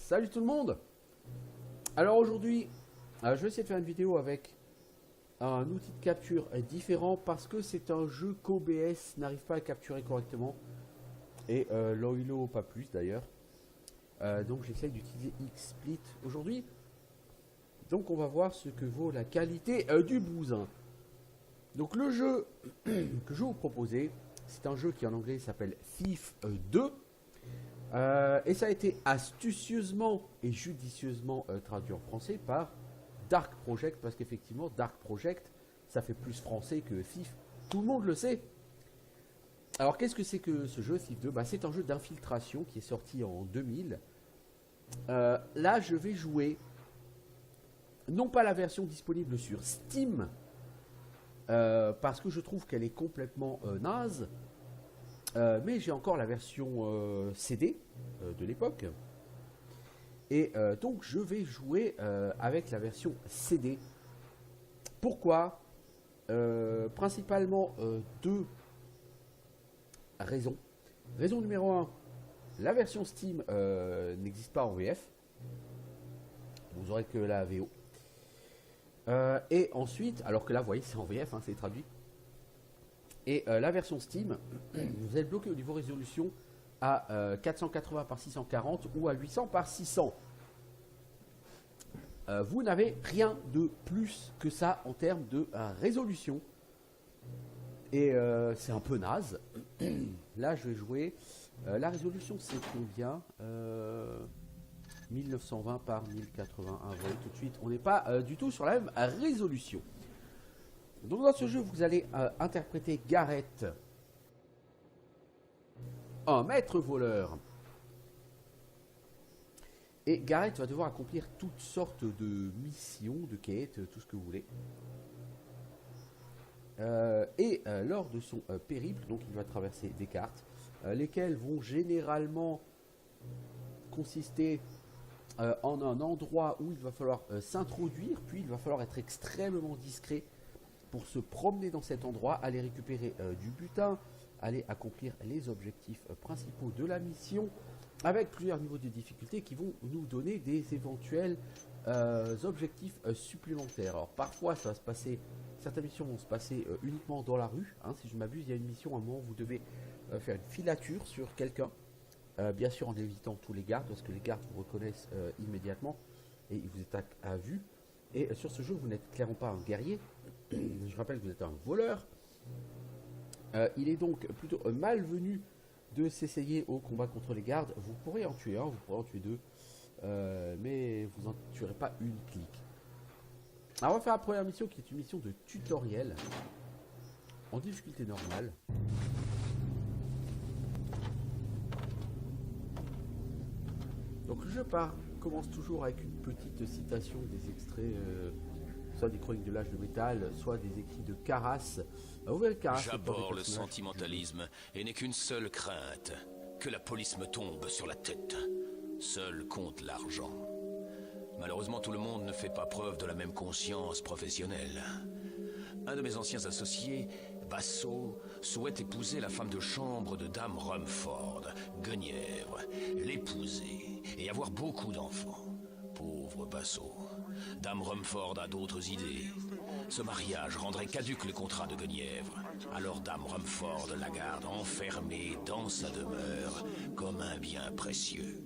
Salut tout le monde. Alors aujourd'hui, je vais essayer de faire une vidéo avec un outil de capture différent parce que c'est un jeu qu'OBS n'arrive pas à capturer correctement et Loilo pas plus d'ailleurs. Donc j'essaie d'utiliser XSplit aujourd'hui. Donc on va voir ce que vaut la qualité du bousin. Donc le jeu que je vais vous proposer, c'est un jeu qui en anglais s'appelle Thief 2. Et ça a été astucieusement et judicieusement traduit en français par Dark Project, parce qu'effectivement Dark Project ça fait plus français que Thief, tout le monde le sait. Alors qu'est-ce que c'est que ce jeu Thief 2? C'est un jeu d'infiltration qui est sorti en 2000. Là je vais jouer non pas la version disponible sur Steam, parce que je trouve qu'elle est complètement naze. Mais j'ai encore la version CD de l'époque. Et donc je vais jouer avec la version CD. Pourquoi? Principalement deux raisons. Raison numéro 1, la version Steam n'existe pas en VF. Vous aurez que la VO. Et ensuite, alors que là vous voyez c'est en VF, c'est traduit. Et la version Steam, vous êtes bloqué au niveau résolution à 480 par 640 ou à 800 par 600. Vous n'avez rien de plus que ça en termes de résolution. Et c'est un peu naze. Là, je vais jouer. La résolution, c'est combien 1920 par 1081. Vous voyez tout de suite, on n'est pas du tout sur la même résolution. Donc dans ce jeu, vous allez interpréter Gareth, un maître voleur. Et Gareth va devoir accomplir toutes sortes de missions, de quêtes, tout ce que vous voulez. Lors de son périple, donc il va traverser des cartes, lesquelles vont généralement consister en un endroit où il va falloir s'introduire, puis il va falloir être extrêmement discret pour se promener dans cet endroit, aller récupérer du butin, aller accomplir les objectifs principaux de la mission, avec plusieurs niveaux de difficulté qui vont nous donner des éventuels objectifs supplémentaires. Alors parfois ça va se passer, certaines missions vont se passer uniquement dans la rue, si je ne m'abuse, il y a une mission à un moment où vous devez faire une filature sur quelqu'un, bien sûr en évitant tous les gardes, parce que les gardes vous reconnaissent immédiatement et ils vous attaquent à vue. Et sur ce jeu, vous n'êtes clairement pas un guerrier. Je rappelle que vous êtes un voleur. Il est donc plutôt malvenu de s'essayer au combat contre les gardes. Vous pourrez en tuer un, vous pourrez en tuer deux, mais vous n'en tuerez pas une clique. Alors on va faire la première mission qui est une mission de tutoriel en difficulté normale. Donc le jeu commence toujours avec une petite citation, des extraits, soit des chroniques de l'âge de métal, soit des écrits de Caras. Vous verrez Caras. J'abhorre le sentimentalisme et n'ai qu'une seule crainte, que la police me tombe sur la tête. Seul compte l'argent. Malheureusement, tout le monde ne fait pas preuve de la même conscience professionnelle. Un de mes anciens associés, Basso, souhaite épouser la femme de chambre de Dame Rumford, Guenièvre, l'épouser et avoir beaucoup d'enfants. Pauvre Basso. Dame Rumford a d'autres idées. Ce mariage rendrait caduc le contrat de Guenièvre. Alors Dame Rumford la garde enfermée dans sa demeure comme un bien précieux.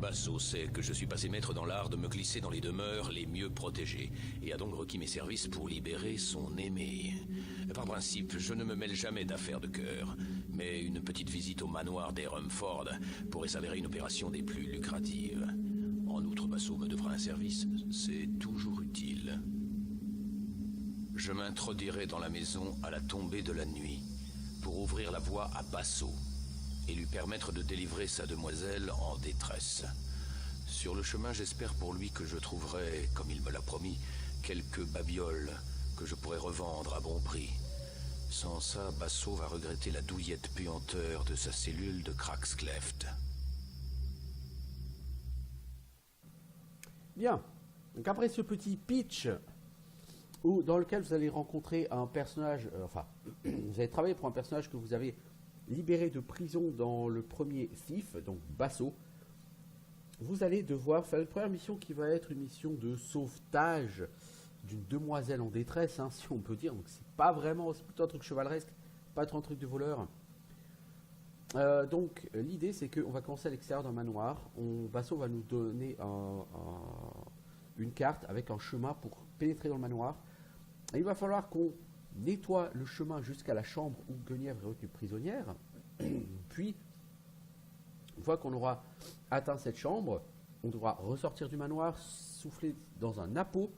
Basso sait que je suis passé maître dans l'art de me glisser dans les demeures les mieux protégées et a donc requis mes services pour libérer son aimée. Par principe, je ne me mêle jamais d'affaires de cœur, mais une petite visite au manoir des Rumford pourrait s'avérer une opération des plus lucratives. En outre, Basso me devra un service, c'est toujours utile. Je m'introduirai dans la maison à la tombée de la nuit pour ouvrir la voie à Basso et lui permettre de délivrer sa demoiselle en détresse. Sur le chemin, j'espère pour lui que je trouverai, comme il me l'a promis, quelques babioles que je pourrai revendre à bon prix. Sans ça, Basso va regretter la douillette puanteur de sa cellule de Crackscleft. Bien, donc après ce petit pitch dans lequel vous allez rencontrer un personnage, vous allez travailler pour un personnage que vous avez libéré de prison dans le premier Thief, donc Basso. vous allez devoir faire une première mission qui va être une mission de sauvetage d'une demoiselle en détresse, hein, si on peut dire. Donc c'est pas vraiment, c'est plutôt un truc chevaleresque, pas trop un truc de voleur. Donc l'idée c'est qu'on va commencer à l'extérieur d'un manoir. Basso va nous donner une carte avec un chemin pour pénétrer dans le manoir. Et il va falloir qu'on nettoie le chemin jusqu'à la chambre où Guenièvre est retenue prisonnière. Puis, une fois qu'on aura atteint cette chambre, on devra ressortir du manoir, souffler dans un appôt.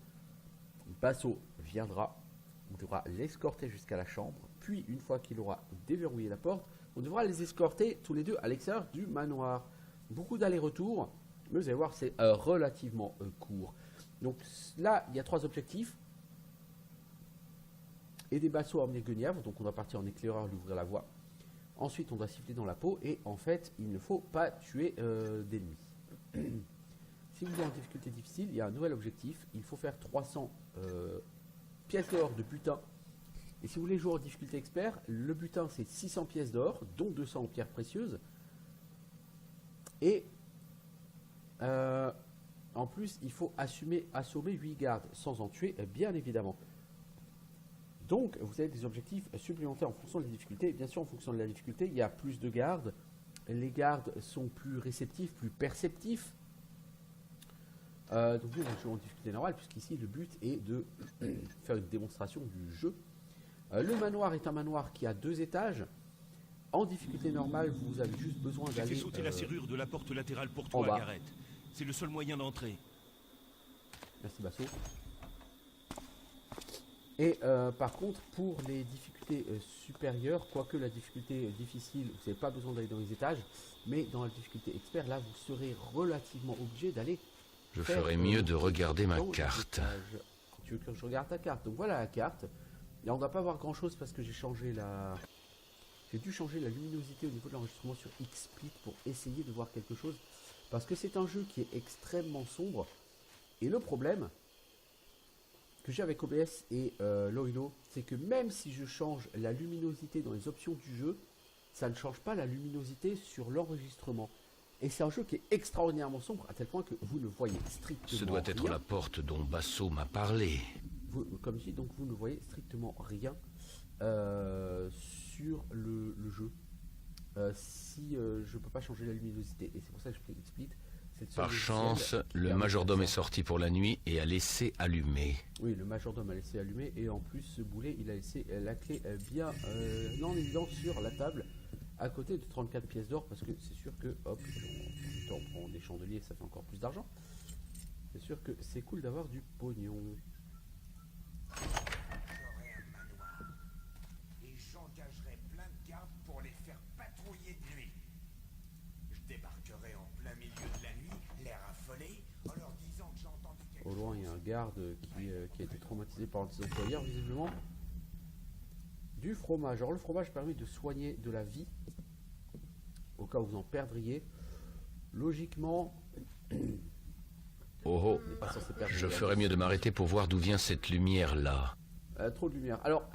Basso viendra, on devra l'escorter jusqu'à la chambre. Puis, une fois qu'il aura déverrouillé la porte, on devra les escorter tous les deux à l'extérieur du manoir. Beaucoup d'allers-retours, mais vous allez voir, c'est relativement court. Donc là, il y a 3 objectifs. Aider Basso à emmener Guenièvre, donc on doit partir en éclaireur, lui ouvrir la voie. Ensuite, on doit siffler dans la peau, et en fait, il ne faut pas tuer d'ennemis. Si vous êtes en difficulté difficile, il y a un nouvel objectif. Il faut faire 300 pièces d'or de butin. Et si vous voulez jouer en difficulté expert, le butin c'est 600 pièces d'or, dont 200 en pierres précieuses. Et en plus, il faut assommer 8 gardes, sans en tuer, bien évidemment. Donc, vous avez des objectifs supplémentaires en fonction de la difficulté. Et bien sûr, en fonction de la difficulté, il y a plus de gardes. Les gardes sont plus réceptifs, plus perceptifs. Donc, nous, on joue en difficulté normale, puisqu'ici, le but est de faire une démonstration du jeu. Le manoir est un manoir qui a 2 étages. En difficulté normale, vous avez juste besoin d'aller... J'ai fait sauter la serrure de la porte latérale pour toi, Gareth. C'est le seul moyen d'entrer. Merci, Basso. Et par contre, pour les difficultés supérieures, quoique la difficulté difficile, vous n'avez pas besoin d'aller dans les étages, mais dans la difficulté expert, là, vous serez relativement obligé d'aller... Je ferais mieux de regarder ma carte. Tu veux que je regarde ta carte? Donc voilà la carte. Et on ne va pas voir grand chose parce que j'ai changé la... J'ai dû changer la luminosité au niveau de l'enregistrement sur XSplit pour essayer de voir quelque chose. Parce que c'est un jeu qui est extrêmement sombre. Et le problème que j'ai avec OBS et Loilo, c'est que même si je change la luminosité dans les options du jeu, ça ne change pas la luminosité sur l'enregistrement. Et c'est un jeu qui est extraordinairement sombre, à tel point que vous ne voyez strictement rien. Ce doit être la porte dont Basso m'a parlé. Comme je dis, donc vous ne voyez strictement rien sur le jeu. Si je ne peux pas changer la luminosité. Et c'est pour ça que je fais XSplit. Par chance, le majordome est sorti pour la nuit et a laissé allumer. Oui, le majordome a laissé allumer. Et en plus, ce boulet, il a laissé la clé bien en évidence sur la table, à côté de 34 pièces d'or. Parce que c'est sûr que, hop, on prend des chandeliers, ça fait encore plus d'argent. C'est sûr que c'est cool d'avoir du pognon. J'aurai un manoir et j'engagerai plein de gardes pour les faire patrouiller de nuit. Je débarquerai en plein milieu de la nuit, l'air affolé, en leur disant que j'ai entendu quelque chose. Au loin, il y a un garde qui a été traumatisé par ses employeurs, visiblement. Du fromage. Alors le fromage permet de soigner de la vie, au cas où vous en perdriez. Logiquement... Oh, je ferais mieux de m'arrêter pour voir d'où vient cette lumière-là. Trop de lumière. Alors,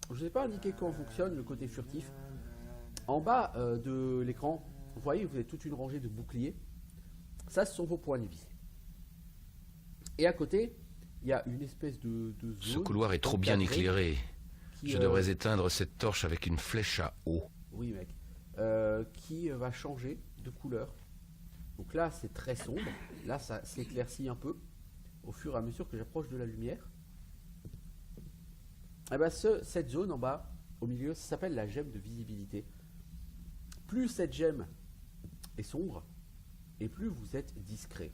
je ne vous ai pas indiqué comment fonctionne le côté furtif. En bas de l'écran, vous voyez, vous avez toute une rangée de boucliers. Ça, ce sont vos points de vie. Et à côté, il y a une espèce de zone... Ce couloir est trop bien éclairé. Je devrais éteindre cette torche avec une flèche à eau. Oui, mec. Qui va changer de couleur. Donc là, c'est très sombre. Là, ça s'éclaircit un peu au fur et à mesure que j'approche de la lumière. Et ben cette zone en bas, au milieu, ça s'appelle la gemme de visibilité. Plus cette gemme est sombre, et plus vous êtes discret.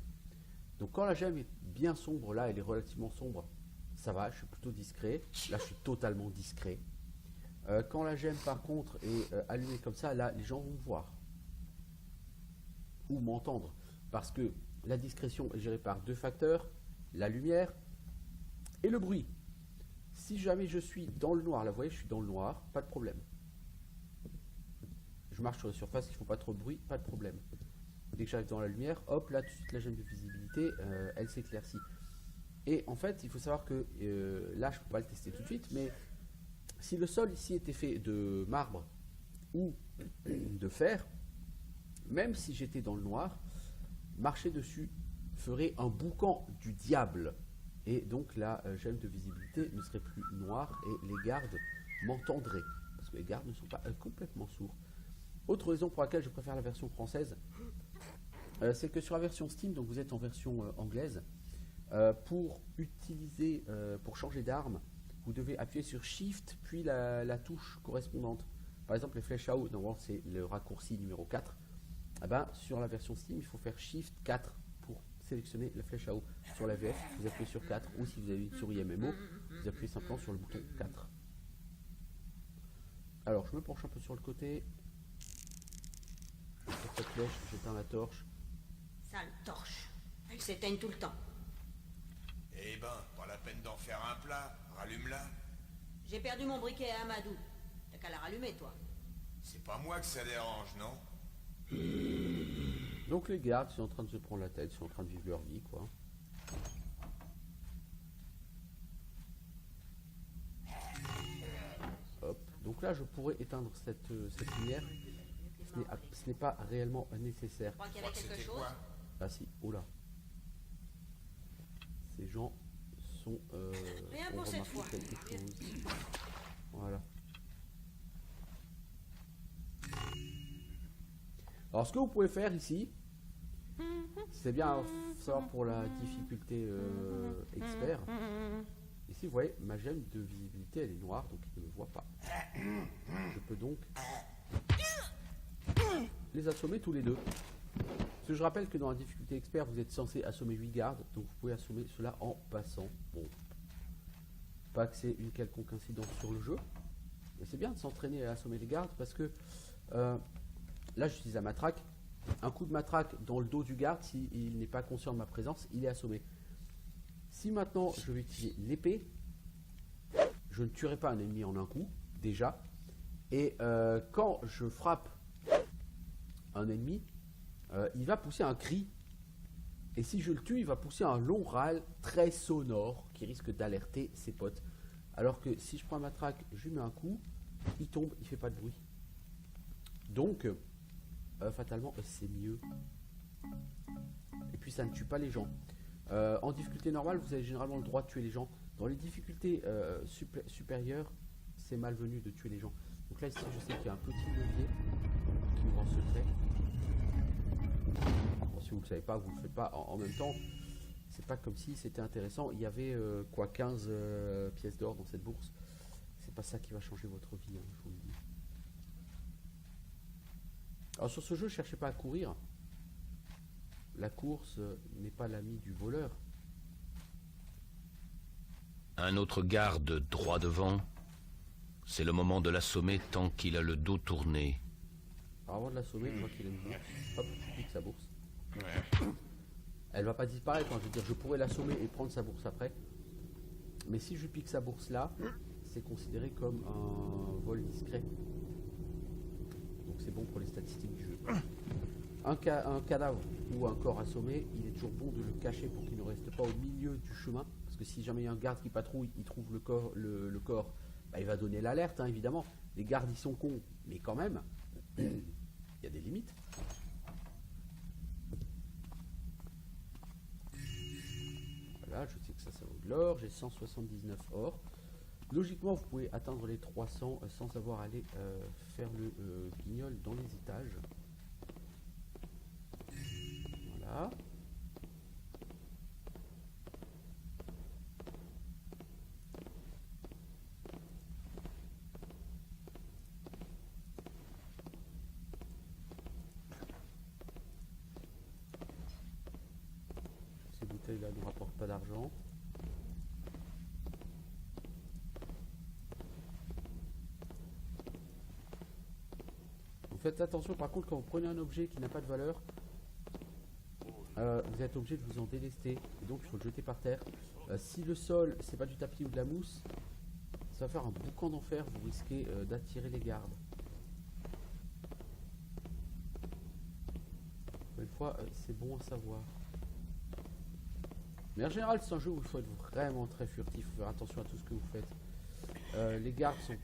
Donc quand la gemme est bien sombre, là, elle est relativement sombre, ça va, je suis plutôt discret. Là, je suis totalement discret. Quand la gemme, par contre, est allumée comme ça, là, les gens vont me voir. Ou m'entendre, parce que la discrétion est gérée par 2 facteurs, la lumière et le bruit. Si jamais je suis dans le noir, là vous voyez je suis dans le noir, pas de problème. Je marche sur la surface, il ne faut pas trop de bruit, pas de problème. Dès que j'arrive dans la lumière, hop, là tout de suite la gemme de visibilité, elle s'éclaircit. Et en fait, il faut savoir que là je ne peux pas le tester tout de suite, mais si le sol ici était fait de marbre ou de fer, même si j'étais dans le noir, marcher dessus ferait un boucan du diable. Et donc la gemme de visibilité ne serait plus noire et les gardes m'entendraient. Parce que les gardes ne sont pas complètement sourds. Autre raison pour laquelle je préfère la version française, c'est que sur la version Steam, donc vous êtes en version anglaise, pour utiliser, pour changer d'arme, vous devez appuyer sur Shift puis la touche correspondante. Par exemple, les flèches à eau, normalement c'est le raccourci numéro 4. Eh ben, sur la version Steam, il faut faire Shift 4 pour sélectionner la flèche à eau. Sur la VF, vous appuyez sur 4, ou si vous avez une souris MMO, vous appuyez simplement sur le bouton 4. Alors, je me penche un peu sur le côté. Sur cette flèche, j'éteins la torche. Sale torche. Elle s'éteigne tout le temps. Eh ben, pas la peine d'en faire un plat. Rallume-la. J'ai perdu mon briquet à Amadou. T'as qu'à la rallumer, toi. C'est pas moi que ça dérange, non? Donc les gardes sont en train de se prendre la tête, sont en train de vivre leur vie, quoi. Hop. Donc là, je pourrais éteindre cette lumière. Ce n'est pas réellement nécessaire. Je crois qu'il y Je crois avait que quelque c'était chose. quoi? Ah si, oh là. Ces gens sont... Rien ont pour cette remarqué fois. quelque chose. Voilà. Alors ce que vous pouvez faire ici, c'est bien à savoir pour la difficulté expert. Ici vous voyez, ma gemme de visibilité elle est noire, donc il ne me voit pas. Je peux donc les assommer tous les deux. Parce que je rappelle que dans la difficulté expert, vous êtes censé assommer 8 gardes, donc vous pouvez assommer cela en passant. Bon, pas que c'est une quelconque incidence sur le jeu, mais c'est bien de s'entraîner à assommer les gardes parce que là j'utilise la matraque. Un coup de matraque dans le dos du garde, s'il n'est pas conscient de ma présence, il est assommé. Si maintenant je vais utiliser l'épée, je ne tuerai pas un ennemi en un coup, déjà. Et quand je frappe un ennemi, il va pousser un cri. Et si je le tue, il va pousser un long râle très sonore qui risque d'alerter ses potes. Alors que si je prends ma matraque, je lui mets un coup, il tombe, il fait pas de bruit. Donc, fatalement, c'est mieux. Et puis ça ne tue pas les gens. En difficulté normale, vous avez généralement le droit de tuer les gens. Dans les difficultés supérieures, c'est malvenu de tuer les gens. Donc là, ici, je sais qu'il y a un petit levier qui ouvre en secret. Bon, si vous ne le savez pas, vous ne le faites pas. En même temps, c'est pas comme si c'était intéressant. Il y avait 15 pièces d'or dans cette bourse. C'est pas ça qui va changer votre vie, hein, je vous le dis. Alors sur ce jeu, ne cherchez pas à courir. La course n'est pas l'ami du voleur. Un autre garde droit devant. C'est le moment de l'assommer tant qu'il a le dos tourné. Alors avant de l'assommer, je vois qu'il a une bourse. Hop, je pique sa bourse. Elle va pas disparaître, hein. Je veux dire, je pourrais l'assommer et prendre sa bourse après. Mais si je pique sa bourse là, c'est considéré comme un vol discret. Donc c'est bon pour les statistiques du jeu. Un cadavre ou un corps assommé, il est toujours bon de le cacher pour qu'il ne reste pas au milieu du chemin. Parce que si jamais il y a un garde qui patrouille, il trouve le corps, bah, il va donner l'alerte, hein, évidemment. Les gardes, ils sont cons, mais quand même, il y a des limites. Voilà, je sais que ça vaut de l'or. J'ai 179 or. Logiquement, vous pouvez atteindre les 300 sans avoir à aller faire le guignol dans les étages. Voilà. Ces bouteilles-là ne rapportent pas d'argent. Faites attention par contre quand vous prenez un objet qui n'a pas de valeur, vous êtes obligé de vous en délester et donc il faut le jeter par terre. Si le sol c'est pas du tapis ou de la mousse, ça va faire un boucan d'enfer, vous risquez d'attirer les gardes. Une fois c'est bon à savoir. Mais en général c'est un jeu où il faut être vraiment très furtif, il faut faire attention à tout ce que vous faites. Les gardes sont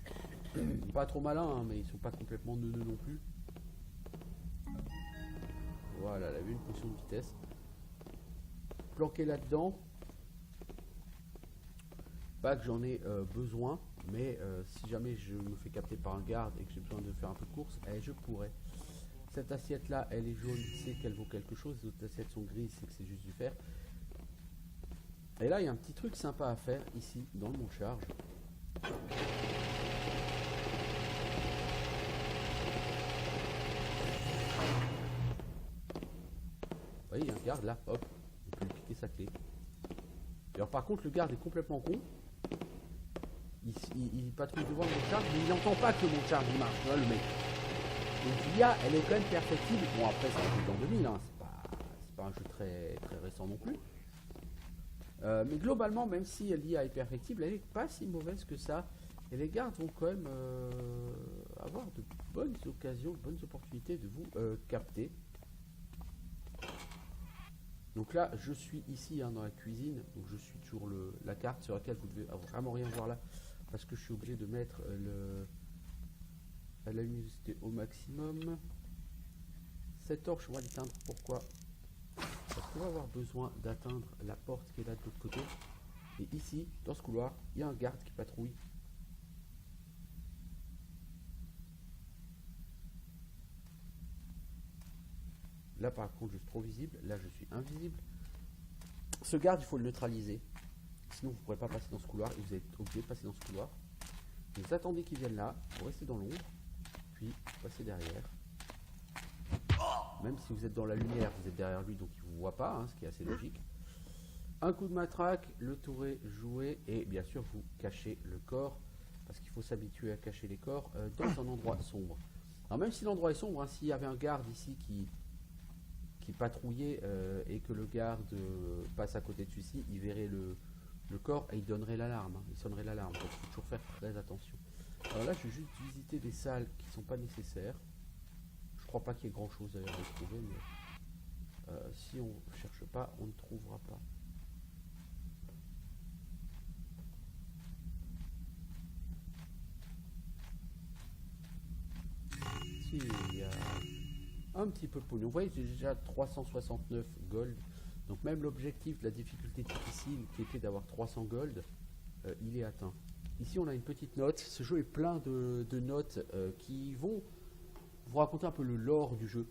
pas trop malins, hein, mais ils sont pas complètement neuneux non plus. Voilà, la une fonction de vitesse. Planqué là-dedans. Pas que j'en ai besoin, mais si jamais je me fais capter par un garde et que j'ai besoin de faire un peu de course, je pourrais. Cette assiette là, elle est jaune, c'est qu'elle vaut quelque chose. Les autres assiettes sont grises, c'est que c'est juste du fer. Et là, il y a un petit truc sympa à faire ici, dans le monte-charge. Vous voyez, il y a un garde là, hop, on peut lui piquer sa clé. Alors par contre, le garde est complètement con. Il patrouille devant le monte-charge, mais il n'entend pas que le monte-charge marche, tu vois, le mec. Donc l'IA, elle est quand même perfectible. Bon, après, c'est un jeu d'an 2000, hein. C'est pas un jeu très récent non plus. Mais globalement, même si l'IA est perfectible, elle n'est pas si mauvaise que ça. Et les gardes vont quand même avoir de bonnes occasions, de bonnes opportunités de vous capter. Donc là, je suis ici dans la cuisine. Donc je suis toujours la carte sur laquelle vous devez vraiment rien voir là. Parce que je suis obligé de mettre la luminosité au maximum. Cette torche, on va l'éteindre. Pourquoi? Parce qu'on va avoir besoin d'atteindre la porte qui est là de l'autre côté. Et ici, dans ce couloir, il y a un garde qui patrouille. Là, par contre, je suis trop visible. Là, je suis invisible. Ce garde, il faut le neutraliser. Sinon, vous ne pourrez pas passer dans ce couloir. Et vous êtes obligé de passer dans ce couloir. Vous attendez qu'il vienne là. Vous restez dans l'ombre. Puis, vous passez derrière. Même si vous êtes dans la lumière, vous êtes derrière lui, donc il ne vous voit pas, hein, ce qui est assez logique. Un coup de matraque, le tour est joué, et bien sûr vous cachez le corps, parce qu'il faut s'habituer à cacher les corps dans un endroit sombre. Alors même si l'endroit est sombre, hein, s'il y avait un garde ici qui patrouillait et que le garde passe à côté de celui-ci, il verrait le corps et il donnerait l'alarme, hein, il sonnerait l'alarme, donc il faut toujours faire très attention. Alors là, je vais juste visiter des salles qui ne sont pas nécessaires. Je crois pas qu'il y ait grand chose d'ailleurs à trouver, mais si on ne cherche pas, on ne trouvera pas. Si, il y a un petit peu de pognon. Vous voyez, j'ai déjà 369 gold. Donc même l'objectif de la difficulté difficile, qui était d'avoir 300 gold, il est atteint. Ici, on a une petite note. Ce jeu est plein de notes qui vont vous raconter un peu le lore du jeu.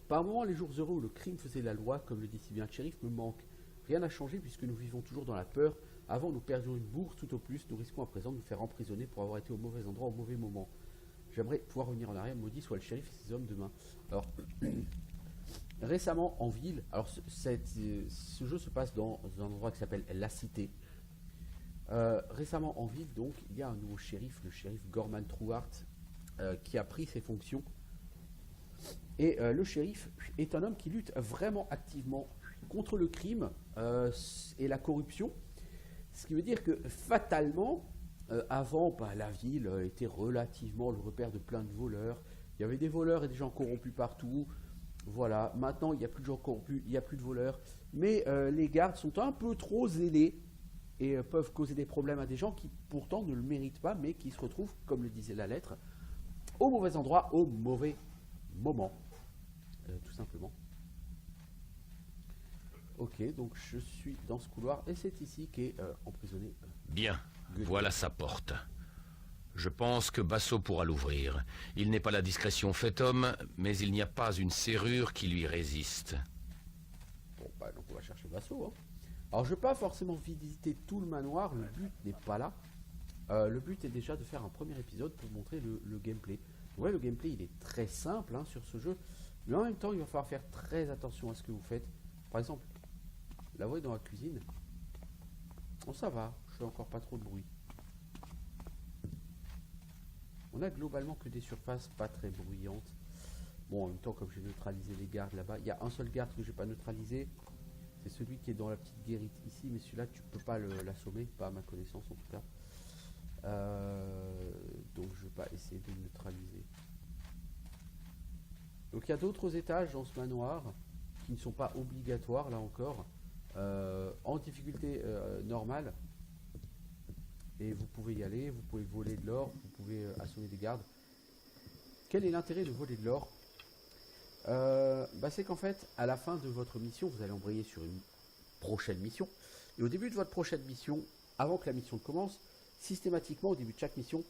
Par moments, les jours heureux où le crime faisait la loi, comme le dit si bien le shérif, me manquent. Rien n'a changé puisque nous vivons toujours dans la peur. Avant, nous perdions une bourse, tout au plus. Nous risquons à présent de nous faire emprisonner pour avoir été au mauvais endroit au mauvais moment. J'aimerais pouvoir revenir en arrière, maudit soit le shérif et ses hommes demain. Alors, récemment en ville, alors ce jeu se passe dans un endroit qui s'appelle La Cité. Récemment en ville, donc, il y a un nouveau shérif, le shérif Gorman Truart, qui a pris ses fonctions. Et le shérif est un homme qui lutte vraiment activement contre le crime et la corruption. Ce qui veut dire que fatalement, avant, la ville était relativement le repère de plein de voleurs. Il y avait des voleurs et des gens corrompus partout. Voilà, maintenant il n'y a plus de gens corrompus, il n'y a plus de voleurs. Mais les gardes sont un peu trop zélés et peuvent causer des problèmes à des gens qui pourtant ne le méritent pas, mais qui se retrouvent, comme le disait la lettre, au mauvais endroit, au mauvais moment. Tout simplement. Ok, donc je suis dans ce couloir et c'est ici qu'est emprisonné. Bien, voilà sa porte. Je pense que Basso pourra l'ouvrir. Il n'est pas la discrétion fait homme, mais il n'y a pas une serrure qui lui résiste. Bon, donc on va chercher Basso. Hein. Alors je ne vais pas forcément visiter tout le manoir, le but n'est pas là. Le but est déjà de faire un premier épisode pour montrer le gameplay. Ouais, le gameplay il est très simple hein, sur ce jeu, mais en même temps il va falloir faire très attention à ce que vous faites. Par exemple, là vous voyez dans la cuisine, bon ça va, je fais encore pas trop de bruit. On a globalement que des surfaces pas très bruyantes. Bon, en même temps, comme j'ai neutralisé les gardes là-bas, il y a un seul garde que j'ai pas neutralisé. C'est celui qui est dans la petite guérite ici, mais celui-là tu peux pas l'assommer, pas à ma connaissance en tout cas. Donc je vais pas essayer de le neutraliser. Donc il y a d'autres étages dans ce manoir qui ne sont pas obligatoires là encore, en difficulté normale. Et vous pouvez y aller, vous pouvez voler de l'or, vous pouvez assommer des gardes. Quel est l'intérêt de voler de l'or? C'est qu'en fait, à la fin de votre mission, vous allez embrayer sur une prochaine mission. Et au début de votre prochaine mission, avant que la mission commence, systématiquement, au début de chaque mission,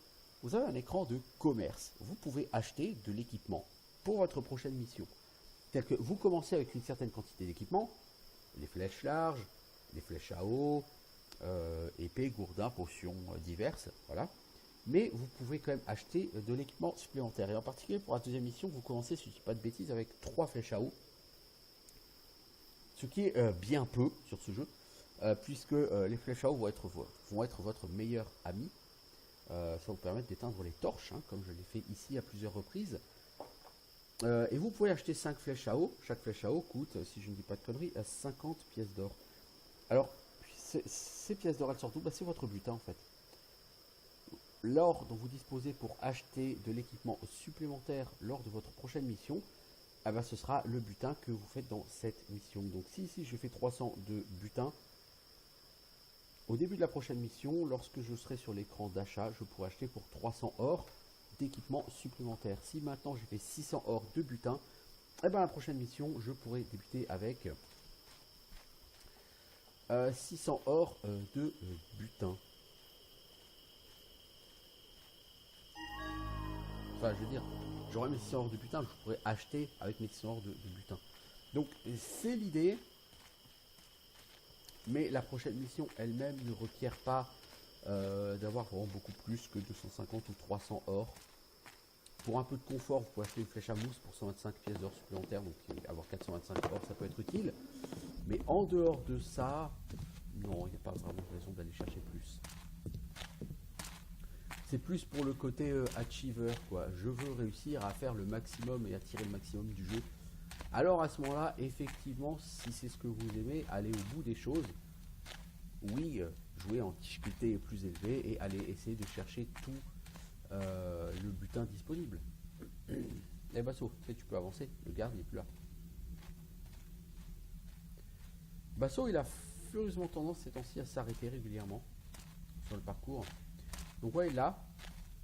vous avez un écran de commerce. Vous pouvez acheter de l'équipement pour votre prochaine mission. C'est-à-dire que vous commencez avec une certaine quantité d'équipement, les flèches larges, les flèches à eau, épées, gourdins, potions diverses, voilà. Mais vous pouvez quand même acheter de l'équipement supplémentaire. Et en particulier pour la deuxième mission, vous commencez, si je ne dis pas de bêtises, avec 3 flèches à eau. Ce qui est bien peu sur ce jeu, puisque les flèches à eau vont être votre meilleur ami. Ça vous permet d'éteindre les torches, hein, comme je l'ai fait ici à plusieurs reprises. Et vous pouvez acheter 5 flèches à eau. Chaque flèche à eau coûte, si je ne dis pas de conneries, à 50 pièces d'or. Alors, ces pièces d'or, elles sortent d'où? C'est votre butin en fait. L'or dont vous disposez pour acheter de l'équipement supplémentaire lors de votre prochaine mission, ce sera le butin que vous faites dans cette mission. Donc si ici je fais 300 de butin, au début de la prochaine mission, lorsque je serai sur l'écran d'achat, je pourrai acheter pour 300 or d'équipement supplémentaire. Si maintenant j'ai fait 600 or de butin, la prochaine mission, je pourrai débuter avec 600 or de butin. Enfin, je veux dire, j'aurai mes 600 or de butin, je pourrais acheter avec mes 600 or de butin. Donc, c'est l'idée. Mais la prochaine mission elle-même ne requiert pas d'avoir vraiment beaucoup plus que 250 ou 300 or. Pour un peu de confort, vous pouvez acheter une flèche à mousse pour 125 pièces d'or supplémentaires. Donc, avoir 425 or, ça peut être utile. Mais en dehors de ça, non, il n'y a pas vraiment de raison d'aller chercher plus. C'est plus pour le côté achiever, quoi. Je veux réussir à faire le maximum et à tirer le maximum du jeu. Alors à ce moment-là, effectivement, si c'est ce que vous aimez, allez au bout des choses. Oui, jouer en difficulté plus élevée et aller essayer de chercher tout le butin disponible. Et Basso, tu peux avancer, le garde n'est plus là. Basso, il a furieusement tendance ces temps-ci à s'arrêter régulièrement sur le parcours. Donc ouais, là,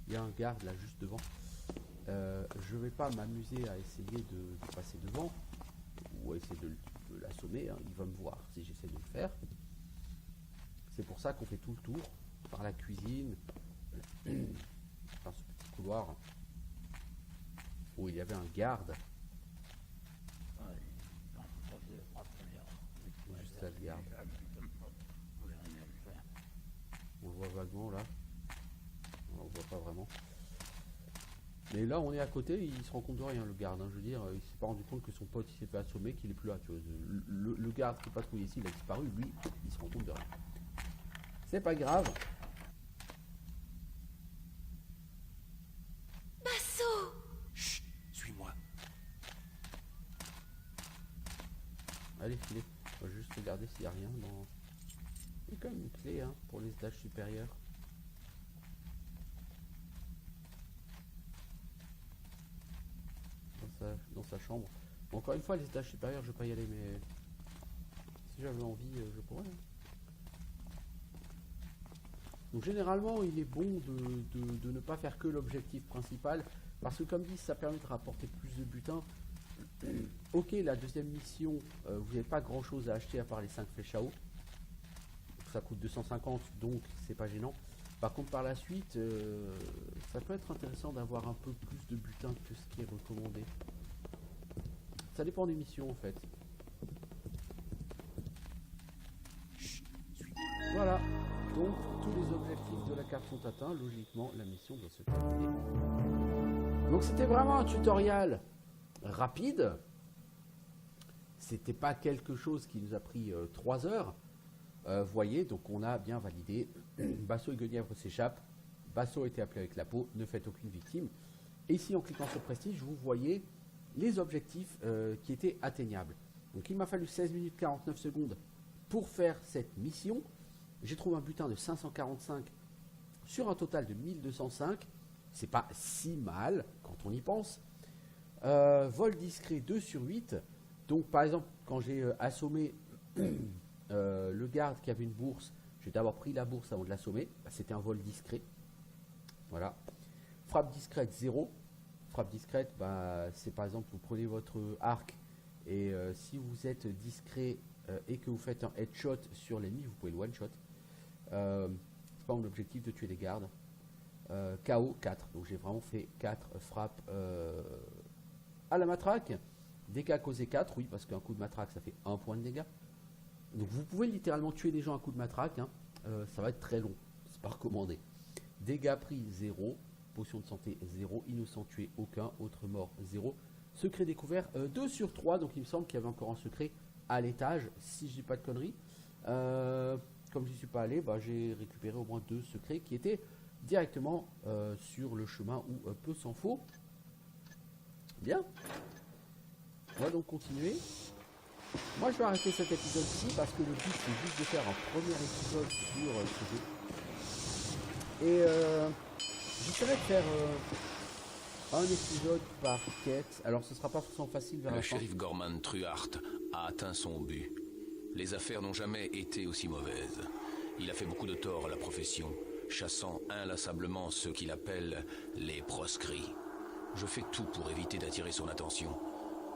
il y a un garde là juste devant. Je vais pas m'amuser à essayer de passer devant ou à essayer de l'assommer, hein. Il va me voir si j'essaie de le faire. C'est pour ça qu'on fait tout le tour par la cuisine, par ce petit couloir où il y avait un garde. Juste là, le garde. On le voit vaguement là. On le voit pas vraiment. Mais là, on est à côté, il se rend compte de rien, le garde. Hein. Je veux dire, il s'est pas rendu compte que son pote il s'est fait assommer, qu'il est plus là. Tu vois. Le garde qui patrouille ici, il a disparu. Lui, il se rend compte de rien. C'est pas grave. Basso! Chut, suis-moi. Allez, filez. On va juste regarder s'il n'y a rien dans... Il y a quand même une clé hein, pour les étages supérieurs. Dans sa chambre. Bon, encore une fois, les étages supérieurs, je vais pas y aller, mais si j'avais envie, je pourrais. Donc généralement, il est bon de ne pas faire que l'objectif principal, parce que comme dit, ça permet de rapporter plus de butin. Ok, la deuxième mission, vous n'avez pas grand chose à acheter à part les 5 flèches à eau. Ça coûte 250, donc c'est pas gênant. Par contre, par la suite, ça peut être intéressant d'avoir un peu plus de butin que ce qui est recommandé. Ça dépend des missions en fait. Voilà, donc tous les objectifs de la carte sont atteints. Logiquement, la mission doit se terminer. Donc c'était vraiment un tutoriel rapide. C'était pas quelque chose qui nous a pris 3 heures. Voyez, donc on a bien validé. Basso et Guenièvre s'échappent. Basso a été appelé avec la peau. Ne faites aucune victime. Et ici, en cliquant sur Prestige, vous voyez les objectifs qui étaient atteignables. Donc il m'a fallu 16 minutes 49 secondes pour faire cette mission. J'ai trouvé un butin de 545 sur un total de 1205. C'est pas si mal quand on y pense. Vol discret 2 sur 8. Donc par exemple, quand j'ai assommé le garde qui avait une bourse, j'ai d'abord pris la bourse avant de l'assommer. C'était un vol discret. Voilà. Frappe discrète 0. frappe discrète, bah, c'est par exemple, vous prenez votre arc et si vous êtes discret et que vous faites un headshot sur l'ennemi, vous pouvez le one-shot. C'est pas mon objectif de tuer les gardes. KO 4, donc j'ai vraiment fait 4 frappes à la matraque. Dégâts causés 4, oui, parce qu'un coup de matraque ça fait 1 point de dégâts. Donc vous pouvez littéralement tuer des gens à coup de matraque, hein. Ça va être très long, c'est pas recommandé. Dégâts pris 0, potion de santé 0, innocent tué aucun, autre mort 0. Secret découvert 2 sur 3, donc il me semble qu'il y avait encore un secret à l'étage, si je dis pas de conneries. Comme je n'y suis pas allé, bah, j'ai récupéré au moins 2 secrets qui étaient directement sur le chemin où peu s'en faut. Bien. On va donc continuer. Moi je vais arrêter cet épisode-ci parce que le but c'est juste de faire un premier épisode sur ce jeu. Et j'essaierai de faire un épisode par quête. Alors ce sera pas forcément facile vers la Le fin. shérif Gorman Truhart a atteint son but. Les affaires n'ont jamais été aussi mauvaises. Il a fait beaucoup de tort à la profession, chassant inlassablement ceux qu'il appelle les proscrits. Je fais tout pour éviter d'attirer son attention.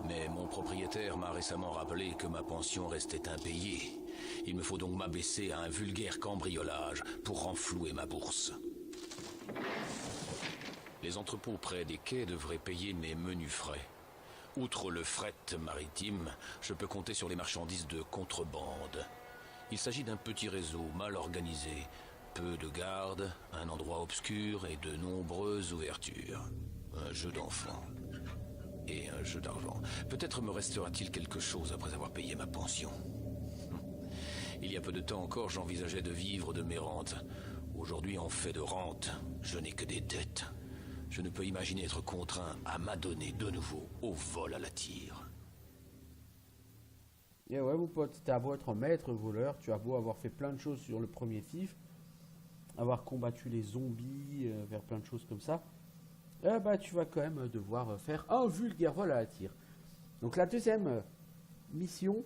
Mais mon propriétaire m'a récemment rappelé que ma pension restait impayée. Il me faut donc m'abaisser à un vulgaire cambriolage pour renflouer ma bourse. Les entrepôts près des quais devraient payer mes menus frais. Outre le fret maritime, je peux compter sur les marchandises de contrebande. Il s'agit d'un petit réseau mal organisé, peu de gardes, un endroit obscur et de nombreuses ouvertures. Un jeu d'enfant. Et un jeu d'argent. Peut-être me restera-t-il quelque chose après avoir payé ma pension. Il y a peu de temps encore, j'envisageais de vivre de mes rentes. Aujourd'hui, en fait de rente, je n'ai que des dettes. Je ne peux imaginer être contraint à m'adonner de nouveau au vol à la tire. Et ouais, mon pote, t'as beau être un maître voleur, tu as beau avoir fait plein de choses sur le premier FIF, avoir combattu les zombies, vers plein de choses comme ça, bah, tu vas quand même devoir faire un vulgaire vol à la tire. Donc la deuxième mission,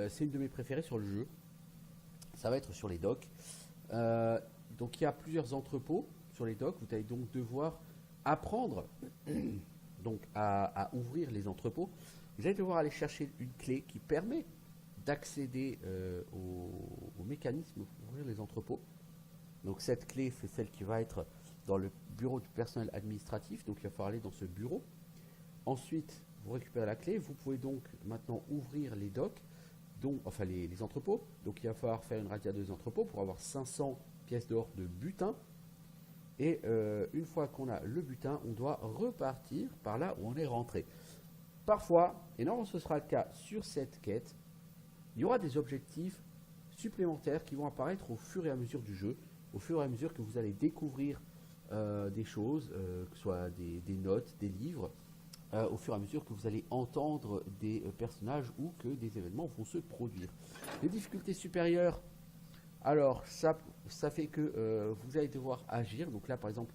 c'est une de mes préférées sur le jeu. Ça va être sur les docks. Donc il y a plusieurs entrepôts sur les docks. Vous allez donc devoir apprendre donc à ouvrir les entrepôts. Vous allez devoir aller chercher une clé qui permet d'accéder au mécanisme pour ouvrir les entrepôts. Donc cette clé, c'est celle qui va être dans le bureau du personnel administratif. Donc il va falloir aller dans ce bureau. Ensuite, vous récupérez la clé. Vous pouvez donc maintenant ouvrir les docks, enfin les entrepôts. Donc il va falloir faire une razzia des entrepôts pour avoir 500 pièces d'or de butin. Et une fois qu'on a le butin, on doit repartir par là où on est rentré. Parfois, et non, ce sera le cas sur cette quête, il y aura des objectifs supplémentaires qui vont apparaître au fur et à mesure du jeu, au fur et à mesure que vous allez découvrir des choses, que ce soit des notes, des livres, au fur et à mesure que vous allez entendre des personnages ou que des événements vont se produire. Les difficultés supérieures, alors ça fait que vous allez devoir agir. Donc là, par exemple,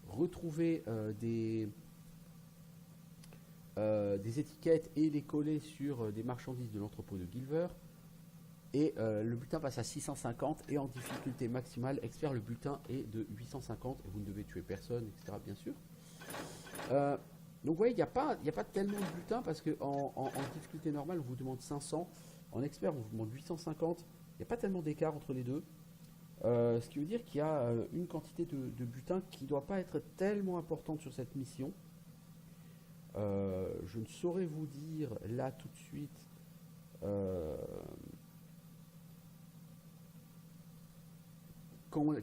retrouver des étiquettes et les coller sur des marchandises de l'entrepôt de Gilver. Et le butin passe à 650 et en difficulté maximale, expert, le butin est de 850 et vous ne devez tuer personne, etc. bien sûr. Donc vous voyez, il n'y a pas tellement de butin parce qu'en difficulté normale, on vous demande 500. En expert, on vous demande 850. Il n'y a pas tellement d'écart entre les deux. Ce qui veut dire qu'il y a une quantité de butin qui ne doit pas être tellement importante sur cette mission. Je ne saurais vous dire là tout de suite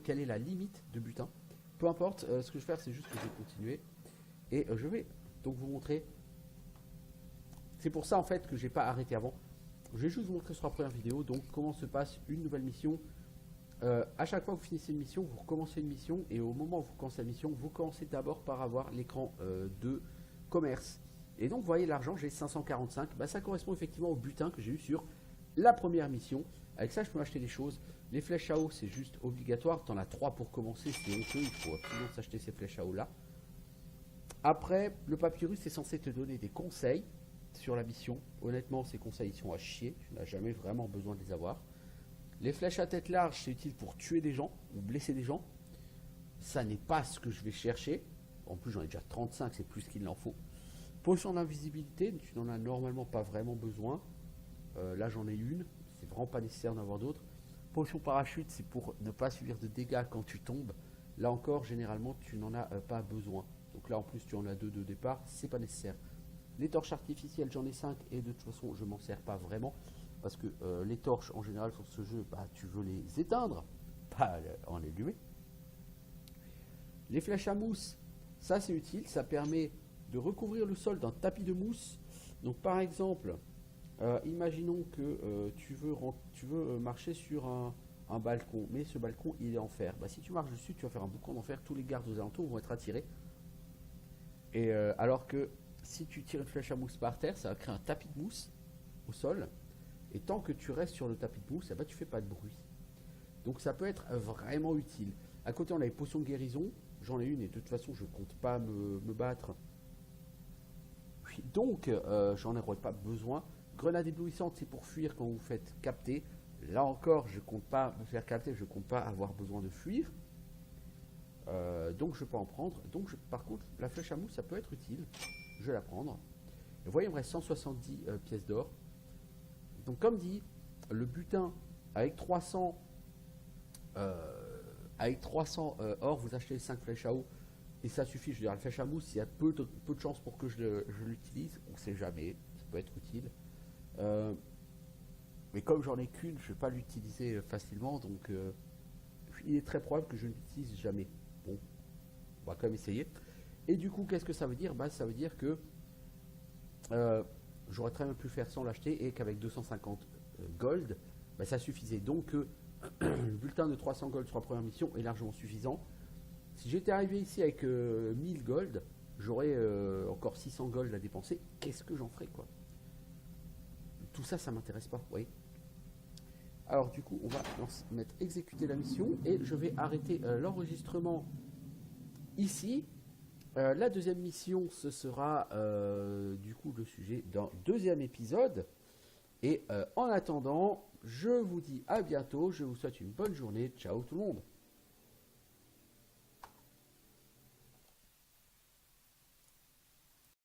quelle est la limite de butin. Peu importe, ce que je vais faire, c'est juste que je vais continuer. Et je vais donc vous montrer. C'est pour ça en fait que j'ai pas arrêté avant. Je vais juste vous montrer sur la première vidéo donc comment se passe une nouvelle mission. À chaque fois que vous finissez une mission, vous recommencez une mission. Et au moment où vous commencez la mission, vous commencez d'abord par avoir l'écran de commerce. Et donc vous voyez l'argent, j'ai 545. Bah, ça correspond effectivement au butin que j'ai eu sur la première mission. Avec ça, je peux m'acheter des choses. Les flèches à eau, c'est juste obligatoire. Tu en as 3 pour commencer, c'est honteux. Il faut absolument s'acheter ces flèches à eau là. Après, le papyrus est censé te donner des conseils sur la mission. Honnêtement, ces conseils ils sont à chier. Tu n'as jamais vraiment besoin de les avoir. Les flèches à tête large, c'est utile pour tuer des gens ou blesser des gens. Ça n'est pas ce que je vais chercher. En plus, j'en ai déjà 35, c'est plus qu'il en faut. Potion d'invisibilité, tu n'en as normalement pas vraiment besoin. Là, j'en ai une. C'est vraiment pas nécessaire d'en avoir d'autres. Potion parachute, c'est pour ne pas subir de dégâts quand tu tombes. Là encore, généralement, tu n'en as pas besoin. Donc là, en plus, tu en as 2 de départ, c'est pas nécessaire. Les torches artificielles, j'en ai 5 et de toute façon, je m'en sers pas vraiment. Parce que les torches, en général, sur ce jeu, bah, tu veux les éteindre, pas en les allumer. Les flèches à mousse, ça c'est utile, ça permet de recouvrir le sol d'un tapis de mousse. Donc par exemple, imaginons que tu veux marcher sur un balcon, mais ce balcon il est en fer. Bah, si tu marches dessus, tu vas faire un boucan en fer, tous les gardes aux alentours vont être attirés. Et alors que si tu tires une flèche à mousse par terre, ça va créer un tapis de mousse au sol. Et tant que tu restes sur le tapis de mousse, eh ben, tu fais pas de bruit. Donc ça peut être vraiment utile. À côté, on a les potions de guérison. J'en ai une et de toute façon, je compte pas me battre. Donc, j'en ai pas besoin. Grenade éblouissante, c'est pour fuir quand vous faites capter. Là encore, je compte pas me faire capter, je compte pas avoir besoin de fuir. Donc, je peux en prendre. Donc, par contre, la flèche à mousse, ça peut être utile. Je vais la prendre. Vous voyez, il me reste 170 pièces d'or. Donc, comme dit, le butin avec 300 or, vous achetez 5 flèches à eau et ça suffit. Je veux dire, la flèche à mousse, il y a peu de chances pour que je l'utilise. On ne sait jamais, ça peut être utile. Mais comme j'en ai qu'une, je ne vais pas l'utiliser facilement. Donc, il est très probable que je ne l'utilise jamais. Bon, on va quand même essayer. Et du coup, qu'est-ce que ça veut dire? Bah, ça veut dire que j'aurais très bien pu faire sans l'acheter et qu'avec 250 gold, bah, ça suffisait. Donc, le bulletin de 300 gold sur la première mission est largement suffisant. Si j'étais arrivé ici avec 1000 gold, j'aurais encore 600 gold à dépenser. Qu'est-ce que j'en ferais, quoi? Tout ça, ça m'intéresse pas, vous voyez. Alors, du coup, on va mettre exécuter la mission et je vais arrêter l'enregistrement ici. La deuxième mission, ce sera du coup le sujet d'un deuxième épisode. Et en attendant, je vous dis à bientôt. Je vous souhaite une bonne journée. Ciao tout le monde.